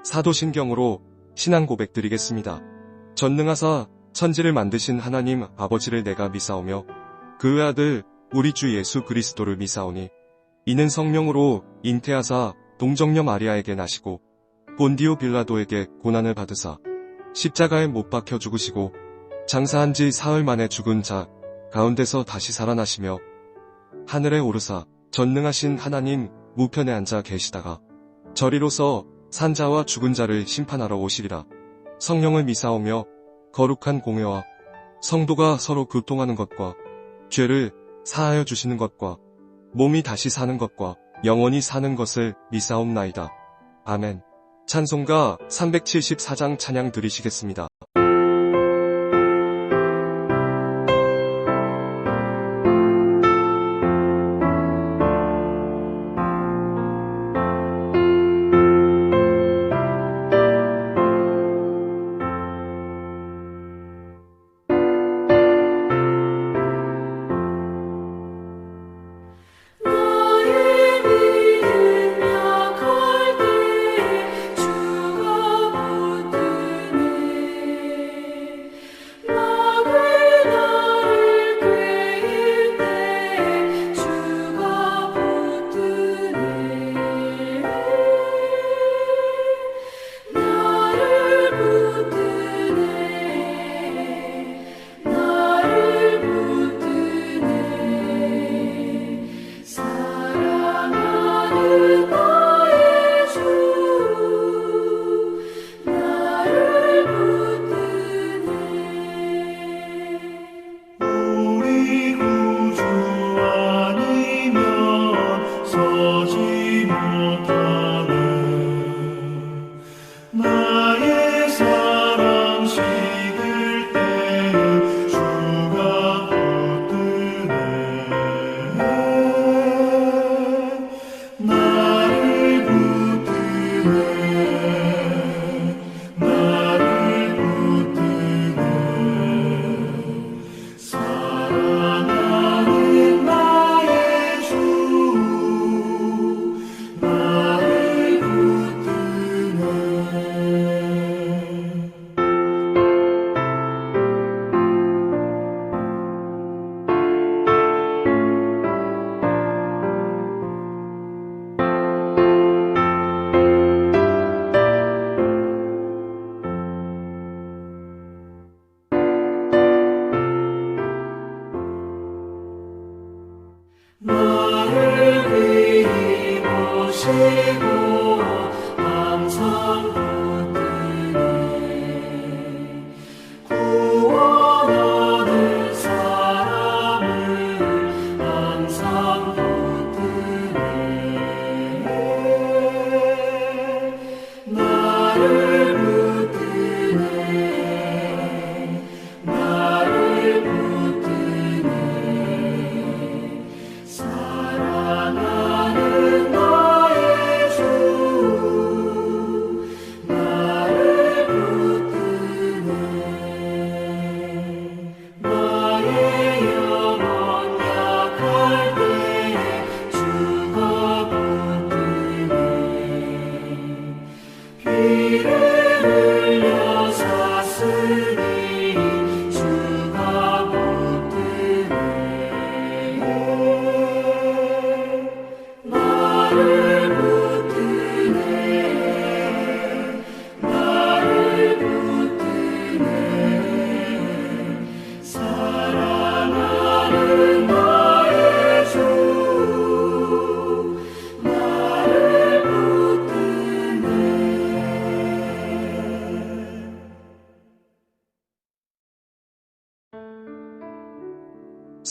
사도신경으로 신앙 고백드리겠습니다. 전능하사 천지를 만드신 하나님 아버지를 내가 미사오며 그의 아들 우리 주 예수 그리스도를 미사오니 이는 성령으로 잉태하사 동정녀 마리아에게 나시고 본디오 빌라도에게 고난을 받으사 십자가에 못 박혀 죽으시고 장사한 지 사흘 만에 죽은 자 가운데서 다시 살아나시며 하늘에 오르사 전능하신 하나님 우편에 앉아 계시다가 저리로서 산자와 죽은 자를 심판하러 오시리라. 성령을 미사오며 거룩한 공회와 성도가 서로 교통하는 것과 죄를 사하여 주시는 것과 몸이 다시 사는 것과 영원히 사는 것을 미사옵나이다. 아멘. 찬송가 374장 찬양 드리시겠습니다.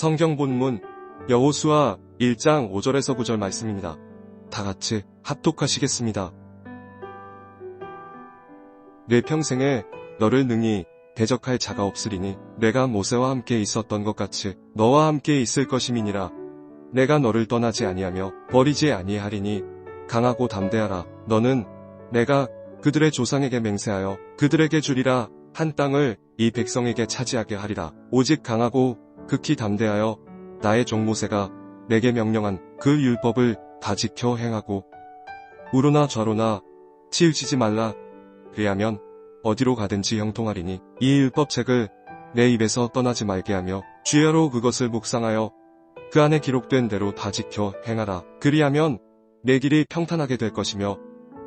성경 본문 여호수아 1장 5절에서 9절 말씀입니다. 다 같이 합독하시겠습니다. 내 평생에 너를 능히 대적할 자가 없으리니 내가 모세와 함께 있었던 것 같이 너와 함께 있을 것임이니라. 내가 너를 떠나지 아니하며 버리지 아니하리니 강하고 담대하라. 너는 내가 그들의 조상에게 맹세하여 그들에게 주리라 한 땅을 이 백성에게 차지하게 하리라. 오직 강하고 극히 담대하여 나의 종 모세가 내게 명령한 그 율법을 다 지켜 행하고 우로나 좌로나 치우치지 말라. 그리하면 어디로 가든지 형통하리니 이 율법책을 내 입에서 떠나지 말게 하며 주야로 그것을 묵상하여 그 안에 기록된 대로 다 지켜 행하라. 그리하면 내 길이 평탄하게 될 것이며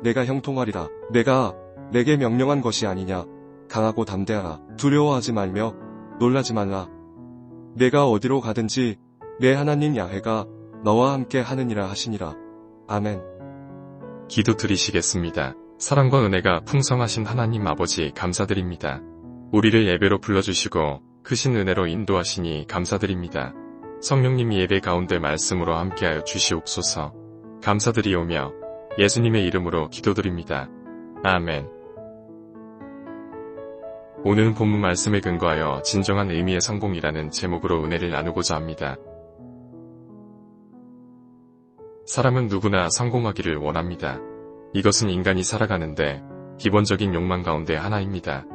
내가 형통하리라. 내가 내게 명령한 것이 아니냐. 강하고 담대하라. 두려워하지 말며 놀라지 말라. 내가 어디로 가든지 내 하나님 야훼가 너와 함께 하느니라 하시니라. 아멘. 기도드리시겠습니다. 사랑과 은혜가 풍성하신 하나님 아버지 감사드립니다. 우리를 예배로 불러주시고 크신 은혜로 인도하시니 감사드립니다. 성령님 예배 가운데 말씀으로 함께하여 주시옵소서. 감사드리오며 예수님의 이름으로 기도드립니다. 아멘. 오늘은 본문 말씀에 근거하여 진정한 의미의 성공이라는 제목으로 은혜를 나누고자 합니다. 사람은 누구나 성공하기를 원합니다. 이것은 인간이 살아가는데 기본적인 욕망 가운데 하나입니다.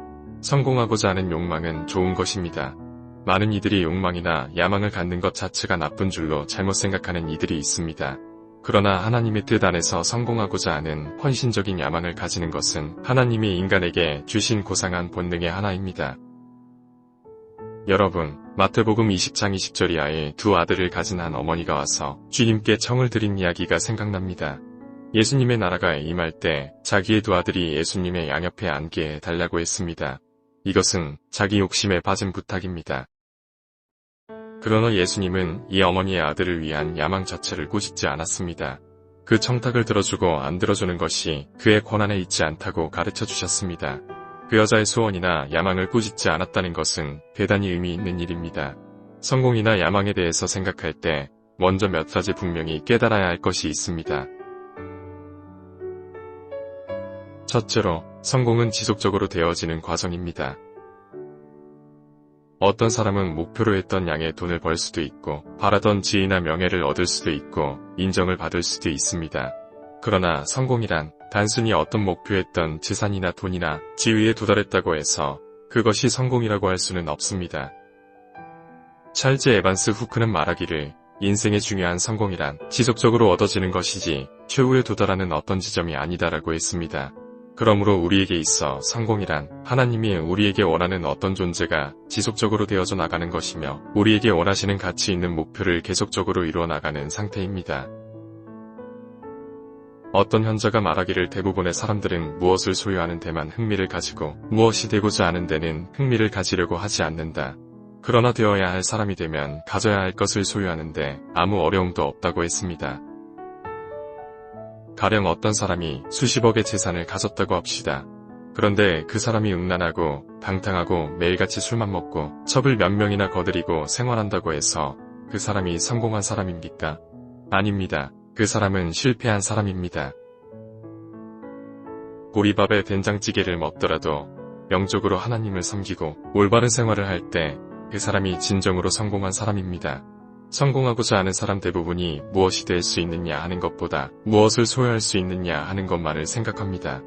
성공하고자 하는 욕망은 좋은 것입니다. 많은 이들이 욕망이나 야망을 갖는 것 자체가 나쁜 줄로 잘못 생각하는 이들이 있습니다. 그러나 하나님의 뜻 안에서 성공하고자 하는 헌신적인 야망을 가지는 것은 하나님이 인간에게 주신 고상한 본능의 하나입니다. 여러분, 마태복음 20장 20절 이하에 두 아들을 가진 한 어머니가 와서 주님께 청을 드린 이야기가 생각납니다. 예수님의 나라가 임할 때 자기의 두 아들이 예수님의 양옆에 앉게 해달라고 했습니다. 이것은 자기 욕심에 빠진 부탁입니다. 그러나 예수님은 이 어머니의 아들을 위한 야망 자체를 꾸짖지 않았습니다. 그 청탁을 들어주고 안 들어주는 것이 그의 권한에 있지 않다고 가르쳐 주셨습니다. 그 여자의 소원이나 야망을 꾸짖지 않았다는 것은 대단히 의미 있는 일입니다. 성공이나 야망에 대해서 생각할 때 먼저 몇 가지 분명히 깨달아야 할 것이 있습니다. 첫째로, 성공은 지속적으로 되어지는 과정입니다. 어떤 사람은 목표로 했던 양의 돈을 벌 수도 있고 바라던 지위나 명예를 얻을 수도 있고 인정을 받을 수도 있습니다. 그러나 성공이란 단순히 어떤 목표했던 재산이나 돈이나 지위에 도달했다고 해서 그것이 성공이라고 할 수는 없습니다. 찰즈 에반스 후크는 말하기를 인생의 중요한 성공이란 지속적으로 얻어지는 것이지 최후에 도달하는 어떤 지점이 아니다라고 했습니다. 그러므로 우리에게 있어 성공이란 하나님이 우리에게 원하는 어떤 존재가 지속적으로 되어져 나가는 것이며 우리에게 원하시는 가치 있는 목표를 계속적으로 이루어 나가는 상태입니다. 어떤 현자가 말하기를 대부분의 사람들은 무엇을 소유하는 데만 흥미를 가지고 무엇이 되고자 하는 데는 흥미를 가지려고 하지 않는다. 그러나 되어야 할 사람이 되면 가져야 할 것을 소유하는데 아무 어려움도 없다고 했습니다. 가령 어떤 사람이 수십억의 재산을 가졌다고 합시다. 그런데 그 사람이 음란하고 방탕하고 매일같이 술만 먹고 첩을 몇 명이나 거느리고 생활한다고 해서 그 사람이 성공한 사람입니까? 아닙니다. 그 사람은 실패한 사람입니다. 보리밥에 된장찌개를 먹더라도 영적으로 하나님을 섬기고 올바른 생활을 할 때 그 사람이 진정으로 성공한 사람입니다. 성공하고자 하는 사람 대부분이 무엇이 될 수 있느냐 하는 것보다 무엇을 소유할 수 있느냐 하는 것만을 생각합니다.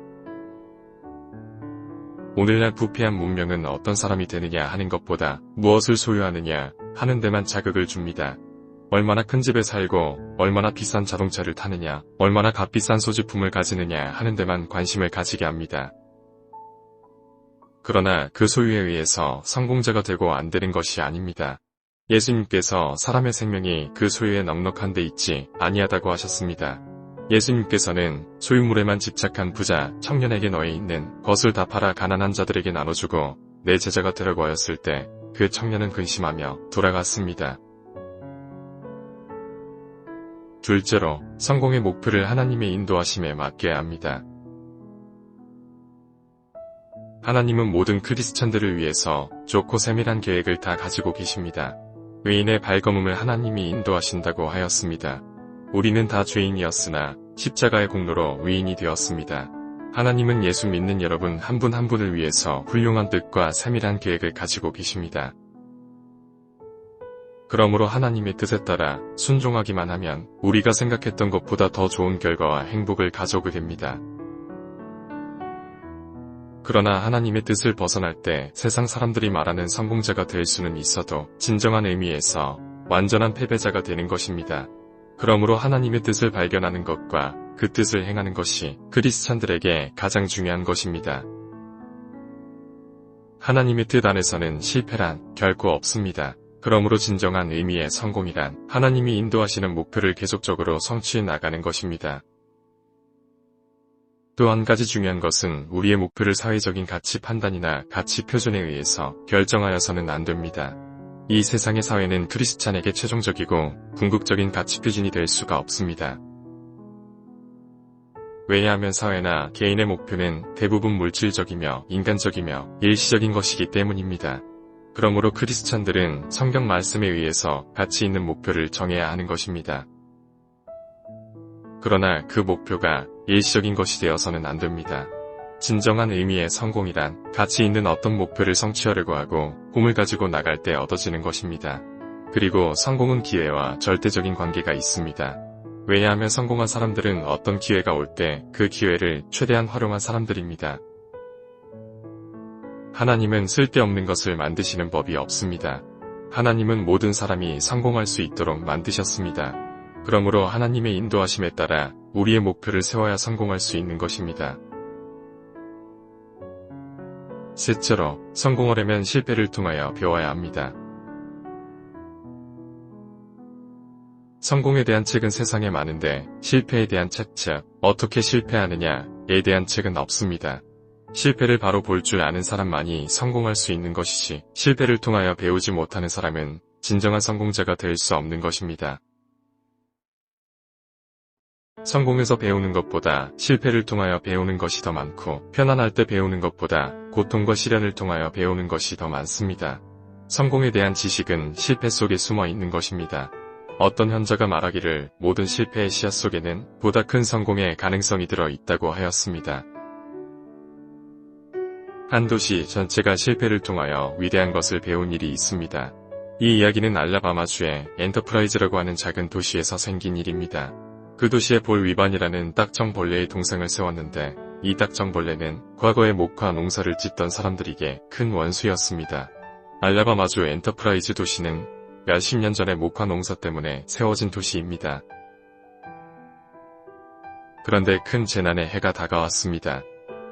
오늘날 부패한 문명은 어떤 사람이 되느냐 하는 것보다 무엇을 소유하느냐 하는 데만 자극을 줍니다. 얼마나 큰 집에 살고 얼마나 비싼 자동차를 타느냐, 얼마나 값비싼 소지품을 가지느냐 하는 데만 관심을 가지게 합니다. 그러나 그 소유에 의해서 성공자가 되고 안 되는 것이 아닙니다. 예수님께서 사람의 생명이 그 소유에 넉넉한 데 있지 아니하다고 하셨습니다. 예수님께서는 소유물에만 집착한 부자 청년에게 너에 있는 것을 다 팔아 가난한 자들에게 나눠주고 내 제자가 되라고 하였을 때 그 청년은 근심하며 돌아갔습니다. 둘째로, 성공의 목표를 하나님의 인도하심에 맡겨야 합니다. 하나님은 모든 크리스천들을 위해서 좋고 세밀한 계획을 다 가지고 계십니다. 의인의 발걸음을 하나님이 인도하신다고 하였습니다. 우리는 다 죄인이었으나 십자가의 공로로 의인이 되었습니다. 하나님은 예수 믿는 여러분 한 분 한 분을 위해서 훌륭한 뜻과 세밀한 계획을 가지고 계십니다. 그러므로 하나님의 뜻에 따라 순종하기만 하면 우리가 생각했던 것보다 더 좋은 결과와 행복을 가져오게 됩니다. 그러나 하나님의 뜻을 벗어날 때 세상 사람들이 말하는 성공자가 될 수는 있어도 진정한 의미에서 완전한 패배자가 되는 것입니다. 그러므로 하나님의 뜻을 발견하는 것과 그 뜻을 행하는 것이 크리스찬들에게 가장 중요한 것입니다. 하나님의 뜻 안에서는 실패란 결코 없습니다. 그러므로 진정한 의미의 성공이란 하나님이 인도하시는 목표를 계속적으로 성취해 나가는 것입니다. 또 한 가지 중요한 것은 우리의 목표를 사회적인 가치 판단이나 가치 표준에 의해서 결정하여서는 안 됩니다. 이 세상의 사회는 크리스찬에게 최종적이고 궁극적인 가치 표준이 될 수가 없습니다. 왜냐하면 사회나 개인의 목표는 대부분 물질적이며 인간적이며 일시적인 것이기 때문입니다. 그러므로 크리스찬들은 성경 말씀에 의해서 가치 있는 목표를 정해야 하는 것입니다. 그러나 그 목표가 일시적인 것이 되어서는 안 됩니다. 진정한 의미의 성공이란 가치 있는 어떤 목표를 성취하려고 하고 꿈을 가지고 나갈 때 얻어지는 것입니다. 그리고 성공은 기회와 절대적인 관계가 있습니다. 왜냐하면 성공한 사람들은 어떤 기회가 올 때 그 기회를 최대한 활용한 사람들입니다. 하나님은 쓸데없는 것을 만드시는 법이 없습니다. 하나님은 모든 사람이 성공할 수 있도록 만드셨습니다. 그러므로 하나님의 인도하심에 따라 우리의 목표를 세워야 성공할 수 있는 것입니다. 셋째로, 성공하려면 실패를 통하여 배워야 합니다. 성공에 대한 책은 세상에 많은데 실패에 대한 책, 즉 어떻게 실패하느냐에 대한 책은 없습니다. 실패를 바로 볼 줄 아는 사람만이 성공할 수 있는 것이지 실패를 통하여 배우지 못하는 사람은 진정한 성공자가 될 수 없는 것입니다. 성공에서 배우는 것보다 실패를 통하여 배우는 것이 더 많고 편안할 때 배우는 것보다 고통과 시련을 통하여 배우는 것이 더 많습니다. 성공에 대한 지식은 실패 속에 숨어 있는 것입니다. 어떤 현자가 말하기를 모든 실패의 씨앗 속에는 보다 큰 성공의 가능성이 들어 있다고 하였습니다. 한 도시 전체가 실패를 통하여 위대한 것을 배운 일이 있습니다. 이 이야기는 알라바마주의 엔터프라이즈라고 하는 작은 도시에서 생긴 일입니다. 그 도시에 볼 위반이라는 딱정벌레의 동상을 세웠는데 이 딱정벌레는 과거에 목화 농사를 짓던 사람들에게 큰 원수였습니다. 알라바마주 엔터프라이즈 도시는 몇십 년 전에 목화 농사 때문에 세워진 도시입니다. 그런데 큰 재난의 해가 다가왔습니다.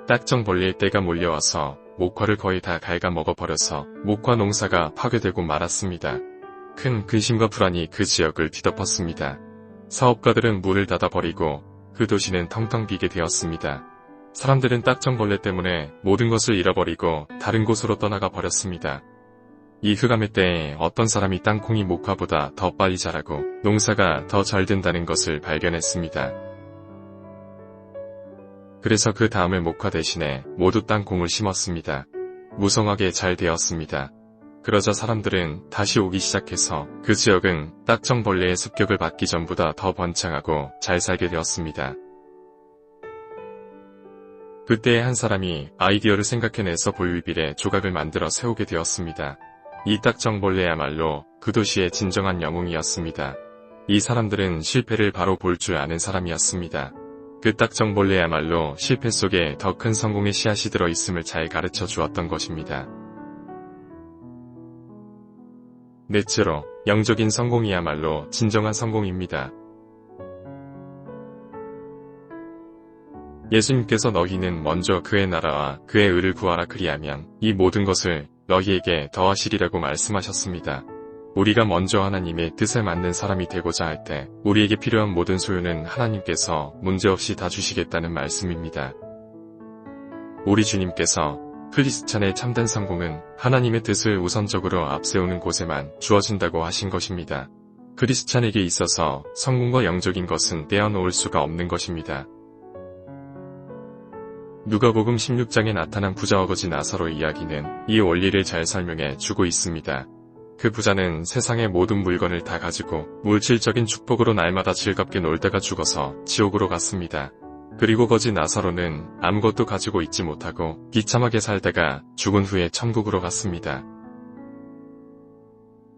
딱정벌레의 때가 몰려와서 목화를 거의 다 갉아먹어버려서 목화 농사가 파괴되고 말았습니다. 큰 근심과 불안이 그 지역을 뒤덮었습니다. 사업가들은 문을 닫아버리고 그 도시는 텅텅 비게 되었습니다. 사람들은 딱정벌레 때문에 모든 것을 잃어버리고 다른 곳으로 떠나가 버렸습니다. 이 흑암의 때에 어떤 사람이 땅콩이 목화보다 더 빨리 자라고 농사가 더 잘 된다는 것을 발견했습니다. 그래서 그 다음에 목화 대신에 모두 땅콩을 심었습니다. 무성하게 잘 되었습니다. 그러자 사람들은 다시 오기 시작해서 그 지역은 딱정벌레의 습격을 받기 전보다 더 번창하고 잘 살게 되었습니다. 그때 한 사람이 아이디어를 생각해내서 볼위빌에 조각을 만들어 세우게 되었습니다. 이 딱정벌레야말로 그 도시의 진정한 영웅이었습니다. 이 사람들은 실패를 바로 볼 줄 아는 사람이었습니다. 그 딱정벌레야말로 실패 속에 더 큰 성공의 씨앗이 들어있음을 잘 가르쳐 주었던 것입니다. 넷째로, 영적인 성공이야말로 진정한 성공입니다. 예수님께서 너희는 먼저 그의 나라와 그의 의를 구하라 그리하면 이 모든 것을 너희에게 더하시리라고 말씀하셨습니다. 우리가 먼저 하나님의 뜻에 맞는 사람이 되고자 할 때 우리에게 필요한 모든 소유는 하나님께서 문제없이 다 주시겠다는 말씀입니다. 우리 주님께서 크리스찬의 참된 성공은 하나님의 뜻을 우선적으로 앞세우는 곳에만 주어진다고 하신 것입니다. 크리스찬에게 있어서 성공과 영적인 것은 떼어놓을 수가 없는 것입니다. 누가복음 16장에 나타난 부자 거지 나사로의 이야기는 이 원리를 잘 설명해 주고 있습니다. 그 부자는 세상의 모든 물건을 다 가지고 물질적인 축복으로 날마다 즐겁게 놀다가 죽어서 지옥으로 갔습니다. 그리고 거지 나사로는 아무것도 가지고 있지 못하고 비참하게 살다가 죽은 후에 천국으로 갔습니다.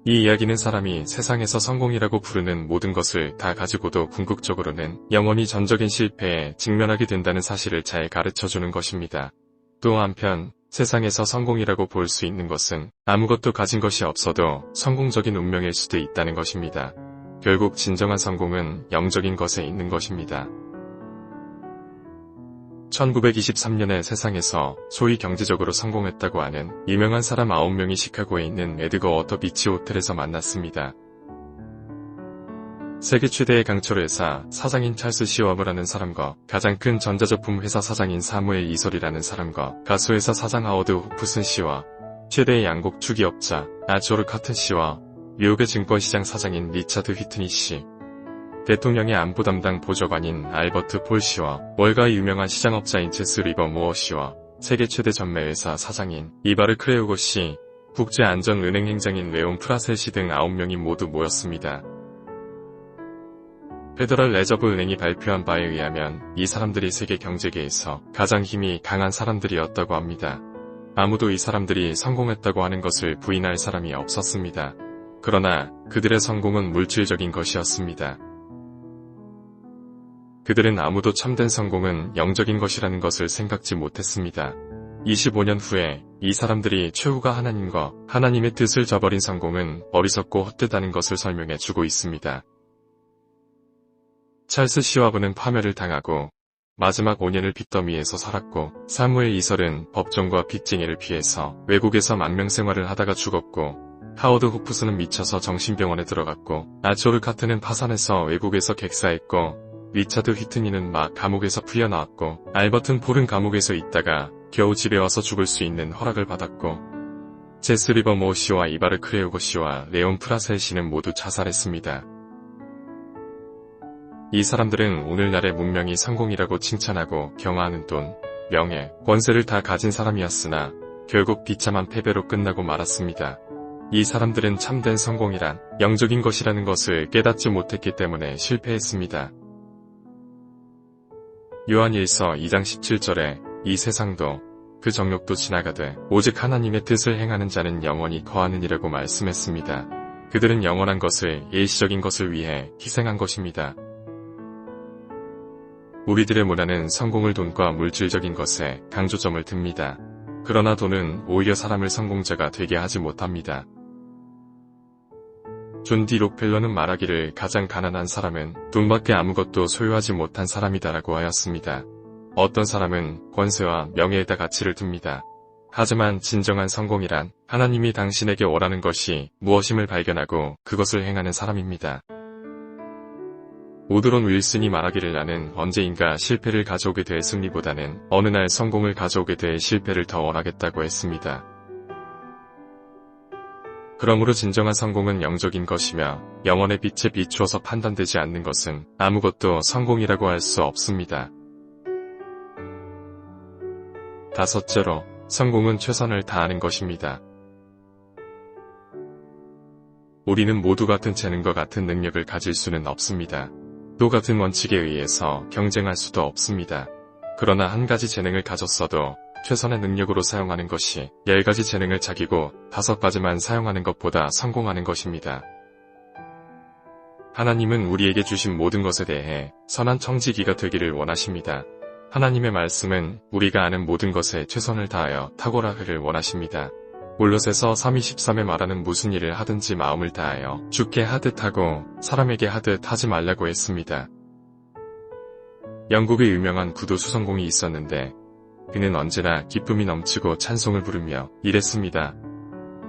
이 이야기는 사람이 세상에서 성공이라고 부르는 모든 것을 다 가지고도 궁극적으로는 영원히 전적인 실패에 직면하게 된다는 사실을 잘 가르쳐주는 것입니다. 또 한편 세상에서 성공이라고 볼 수 있는 것은 아무것도 가진 것이 없어도 성공적인 운명일 수도 있다는 것입니다. 결국 진정한 성공은 영적인 것에 있는 것입니다. 1923년에 세상에서 소위 경제적으로 성공했다고 하는 유명한 사람 9명이 시카고에 있는 에드거 워터 비치 호텔에서 만났습니다. 세계 최대의 강철 회사 사장인 찰스 시왑이라는 사람과 가장 큰 전자제품 회사 사장인 사무엘 이솔이라는 사람과 가수회사 사장 하워드 호프슨 씨와 최대의 양곡 투기업자 아조르 카튼 씨와 뉴욕의 증권시장 사장인 리차드 휘트니 씨, 대통령의 안보 담당 보좌관인 알버트 폴 씨와 월가의 유명한 시장업자인 제스 리버모어 씨와 세계 최대 전매회사 사장인 이바르 크레우고 씨, 국제안전은행 행장인 레온 프라셀 씨 등 9명이 모두 모였습니다. 페더럴 레저브 은행이 발표한 바에 의하면 이 사람들이 세계 경제계에서 가장 힘이 강한 사람들이었다고 합니다. 아무도 이 사람들이 성공했다고 하는 것을 부인할 사람이 없었습니다. 그러나 그들의 성공은 물질적인 것이었습니다. 그들은 아무도 참된 성공은 영적인 것이라는 것을 생각지 못했습니다. 25년 후에 이 사람들이 최후가 하나님과 하나님의 뜻을 저버린 성공은 어리석고 헛되다는 것을 설명해 주고 있습니다. 찰스 시왑은 파멸을 당하고 마지막 5년을 빚더미에서 살았고, 사무엘 이설은 법정과 빚쟁이를 피해서 외국에서 망명생활을 하다가 죽었고, 하워드 호프스는 미쳐서 정신병원에 들어갔고, 아조르 카트는 파산해서 외국에서 객사했고, 리차드 휘트니는 막 감옥에서 풀려나왔고, 알버튼 폴은 감옥에서 있다가 겨우 집에 와서 죽을 수 있는 허락을 받았고, 제스 리버모어 씨와 이바르 크레우고 씨와 레온 프라셀 씨는 모두 자살했습니다. 이 사람들은 오늘날의 문명이 성공이라고 칭찬하고 경화하는 돈, 명예, 권세를 다 가진 사람이었으나 결국 비참한 패배로 끝나고 말았습니다. 이 사람들은 참된 성공이란 영적인 것이라는 것을 깨닫지 못했기 때문에 실패했습니다. 요한 1서 2장 17절에 이 세상도 그 정욕도 지나가되 오직 하나님의 뜻을 행하는 자는 영원히 거하느니라고 말씀했습니다. 그들은 영원한 것을 일시적인 것을 위해 희생한 것입니다. 우리들의 문화는 성공을 돈과 물질적인 것에 강조점을 둡니다. 그러나 돈은 오히려 사람을 성공자가 되게 하지 못합니다. 존 디 록펠러는 말하기를 가장 가난한 사람은 돈밖에 아무것도 소유하지 못한 사람이다라고 하였습니다. 어떤 사람은 권세와 명예에다 가치를 둡니다. 하지만 진정한 성공이란 하나님이 당신에게 원하는 것이 무엇임을 발견하고 그것을 행하는 사람입니다. 우드론 윌슨이 말하기를 나는 언제인가 실패를 가져오게 될 승리보다는 어느 날 성공을 가져오게 될 실패를 더 원하겠다고 했습니다. 그러므로 진정한 성공은 영적인 것이며 영혼의 빛에 비추어서 판단되지 않는 것은 아무것도 성공이라고 할 수 없습니다. 다섯째로, 성공은 최선을 다하는 것입니다. 우리는 모두 같은 재능과 같은 능력을 가질 수는 없습니다. 또 같은 원칙에 의해서 경쟁할 수도 없습니다. 그러나 한 가지 재능을 가졌어도 최선의 능력으로 사용하는 것이 10가지 재능을 자기고 5가지만 사용하는 것보다 성공하는 것입니다. 하나님은 우리에게 주신 모든 것에 대해 선한 청지기가 되기를 원하십니다. 하나님의 말씀은 우리가 아는 모든 것에 최선을 다하여 탁월하기를 원하십니다. 골로새서 3:23에 말하는 무슨 일을 하든지 마음을 다하여 주께 하듯 하고 사람에게 하듯 하지 말라고 했습니다. 영국의 유명한 구두 수성공이 있었는데 그는 언제나 기쁨이 넘치고 찬송을 부르며 이랬습니다.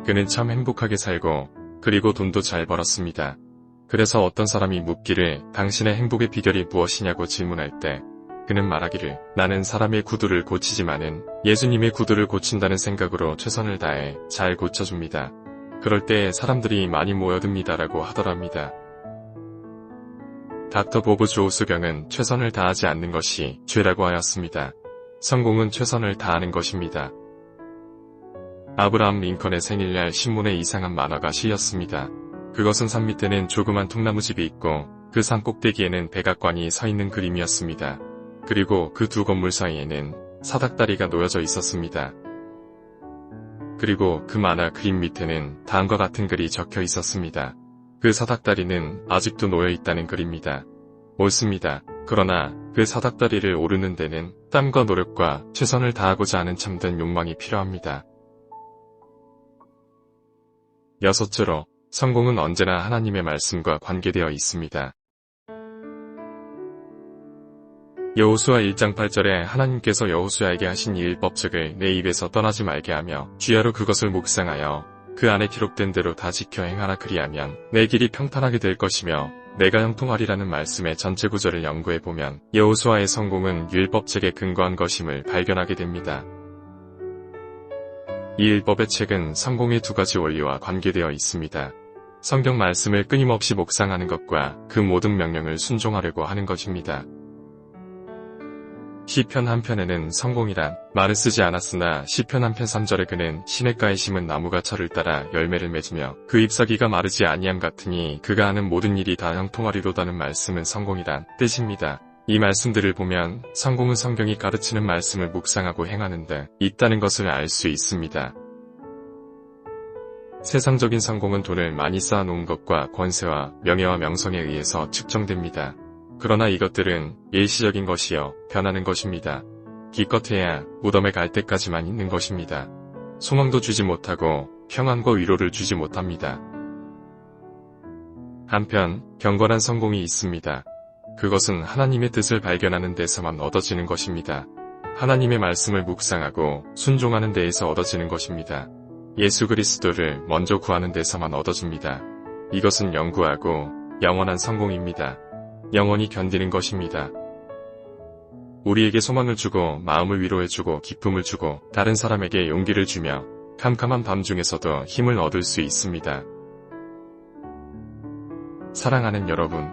그는 참 행복하게 살고 그리고 돈도 잘 벌었습니다. 그래서 어떤 사람이 묻기를 당신의 행복의 비결이 무엇이냐고 질문할 때 그는 말하기를 나는 사람의 구두를 고치지만은 예수님의 구두를 고친다는 생각으로 최선을 다해 잘 고쳐줍니다. 그럴 때 사람들이 많이 모여듭니다라고 하더랍니다. 닥터 보브 조우수경은 최선을 다하지 않는 것이 죄라고 하였습니다. 성공은 최선을 다하는 것입니다. 아브라함 링컨의 생일날 신문에 이상한 만화가 실렸습니다. 그것은 산 밑에는 조그만 통나무집이 있고 그 산 꼭대기에는 백악관이 서 있는 그림이었습니다. 그리고 그 두 건물 사이에는 사닥다리가 놓여져 있었습니다. 그리고 그 만화 그림 밑에는 다음과 같은 글이 적혀 있었습니다. 그 사닥다리는 아직도 놓여 있다는 글입니다. 옳습니다. 그러나 그 사닥다리를 오르는 데는 땀과 노력과 최선을 다하고자 하는 참된 욕망이 필요합니다. 여섯째로, 성공은 언제나 하나님의 말씀과 관계되어 있습니다. 여호수아 1장 8절에 하나님께서 여호수아에게 하신 이 율법책을 내 입에서 떠나지 말게 하며 주야로 그것을 묵상하여 그 안에 기록된 대로 다 지켜 행하라. 그리하면 내 길이 평탄하게 될 것이며 내가 형통하리라는 말씀의 전체 구절을 연구해보면 여호수아의 성공은 율법책에 근거한 것임을 발견하게 됩니다. 이 율법의 책은 성공의 두 가지 원리와 관계되어 있습니다. 성경 말씀을 끊임없이 묵상하는 것과 그 모든 명령을 순종하려고 하는 것입니다. 시편 한 편에는 성공이란 말을 쓰지 않았으나 시편 한 편 3절에 그는 시냇가에 심은 나무가 철을 따라 열매를 맺으며 그 잎사귀가 마르지 아니함 같으니 그가 하는 모든 일이 다 형통하리로다는 말씀은 성공이란 뜻입니다. 이 말씀들을 보면 성공은 성경이 가르치는 말씀을 묵상하고 행하는 데 있다는 것을 알 수 있습니다. 세상적인 성공은 돈을 많이 쌓아놓은 것과 권세와 명예와 명성에 의해서 측정됩니다. 그러나 이것들은 일시적인 것이요 변하는 것입니다. 기껏해야 무덤에 갈 때까지만 있는 것입니다. 소망도 주지 못하고 평안과 위로를 주지 못합니다. 한편 경건한 성공이 있습니다. 그것은 하나님의 뜻을 발견하는 데서만 얻어지는 것입니다. 하나님의 말씀을 묵상하고 순종하는 데에서 얻어지는 것입니다. 예수 그리스도를 먼저 구하는 데서만 얻어집니다. 이것은 영구하고 영원한 성공입니다. 영원히 견디는 것입니다. 우리에게 소망을 주고 마음을 위로해주고 기쁨을 주고 다른 사람에게 용기를 주며 캄캄한 밤 중에서도 힘을 얻을 수 있습니다. 사랑하는 여러분,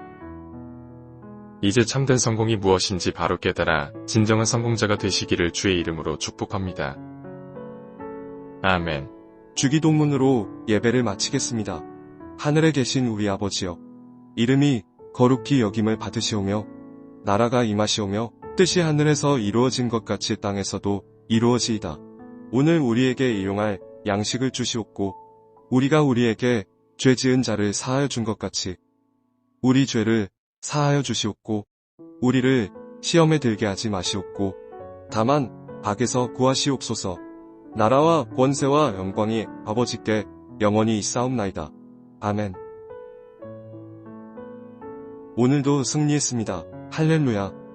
이제 참된 성공이 무엇인지 바로 깨달아 진정한 성공자가 되시기를 주의 이름으로 축복합니다. 아멘. 주기도문으로 예배를 마치겠습니다. 하늘에 계신 우리 아버지여, 이름이 거룩히 여김을 받으시오며 나라가 임하시오며 뜻이 하늘에서 이루어진 것 같이 땅에서도 이루어지이다. 오늘 우리에게 일용할 양식을 주시옵고 우리가 우리에게 죄 지은 자를 사하여 준 것 같이 우리 죄를 사하여 주시옵고 우리를 시험에 들게 하지 마시옵고 다만 악에서 구하시옵소서. 나라와 권세와 영광이 아버지께 영원히 있사옵나이다. 아멘. 오늘도 승리했습니다. 할렐루야.